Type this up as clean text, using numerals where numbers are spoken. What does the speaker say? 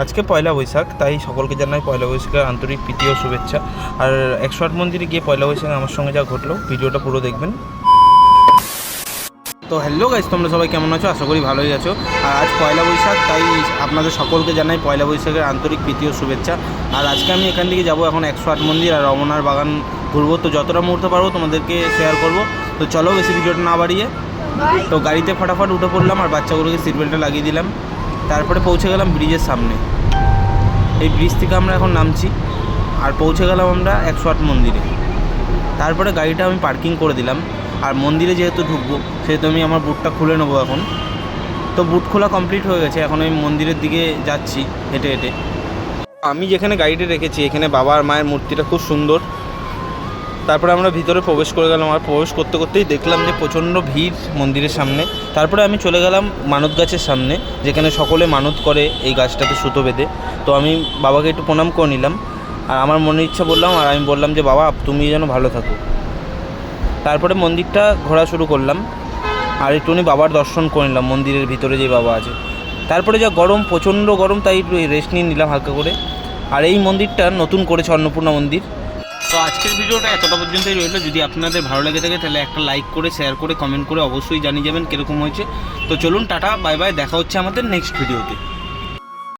আজকে পয়লা বৈশাখ, তাই সকলকে জানাই পয়লা বৈশাখের আন্তরিক প্রীতি ও শুভেচ্ছা। আর 108 মন্দিরে গিয়ে পয়লা বৈশাখে আমার সঙ্গে যা ঘটলো, ভিডিওটা পুরো দেখবেন। তো হ্যালো গাইস, তোমরা সবাই কেমন আছো? আশা করি ভালোই আছো। আর আজ পয়লা বৈশাখ, তাই আপনাদের সকলকে জানাই পয়লা বৈশাখের আন্তরিক প্রীতি ও শুভেচ্ছা। আর আজকে আমি এখান থেকে যাবো এখন 108 মন্দির আর রমনার বাগান ঘুরবো। তো যতটা মুহূর্তে পারবো তোমাদেরকে শেয়ার করবো। তো চলো বেশি ভিডিওটা না বাড়িয়ে তো গাড়িতে ফটাফট উঠে পড়লাম আর বাচ্চাগুলোকে সিট বেল্টটা লাগিয়ে দিলাম। তারপরে পৌঁছে গেলাম ব্রিজের সামনে। এই ব্রিজ থেকে আমরা এখন নামছি আর পৌঁছে গেলাম আমরা 108 মন্দিরে। তারপরে গাড়িটা আমি পার্কিং করে দিলাম। আর মন্দিরে যেহেতু ঢুকবো সেহেতু আমি আমার বুটটা খুলে নেবো এখন। তো বুট খোলা কমপ্লিট হয়ে গেছে, এখন আমি মন্দিরের দিকে যাচ্ছি হেঁটে হেঁটে। আমি যেখানে গাড়িটা রেখেছি এখানে বাবা আর মায়ের মূর্তিটা খুব সুন্দর। তারপরে আমরা ভিতরে প্রবেশ করে গেলাম আর প্রবেশ করতে করতেই দেখলাম যে প্রচণ্ড ভিড় মন্দিরের সামনে। তারপরে আমি চলে গেলাম মানত গাছের সামনে, যেখানে সকলে মানত করে এই গাছটাতে সুতো বেঁধে। তো আমি বাবাকে একটু প্রণাম করে নিলাম আর আমার মনের ইচ্ছা বললাম, আর আমি বললাম যে বাবা তুমি যেন ভালো থাকো। তারপরে মন্দিরটা ঘোরা শুরু করলাম আর একটুখানি বাবার দর্শন করে নিলাম মন্দিরের ভিতরে যে বাবা আছে। তারপরে যা গরম, প্রচণ্ড গরম, তাই একটু রেস্ট নিয়ে নিলাম হালকা করে। আর এই মন্দিরটা নতুন করেছে অন্নপূর্ণা মন্দির। তো আজকের ভিডিওটা এতটা পর্যন্তই রইল। যদি আপনাদের ভালো লেগে থাকে তাহলে একটা লাইক করে, শেয়ার করে, কমেন্ট করে অবশ্যই জানিয়ে যাবেন কীরকম হয়েছে। তো চলুন, টাটা, বাই বাই, দেখা হচ্ছে আমাদের নেক্সট ভিডিওতে।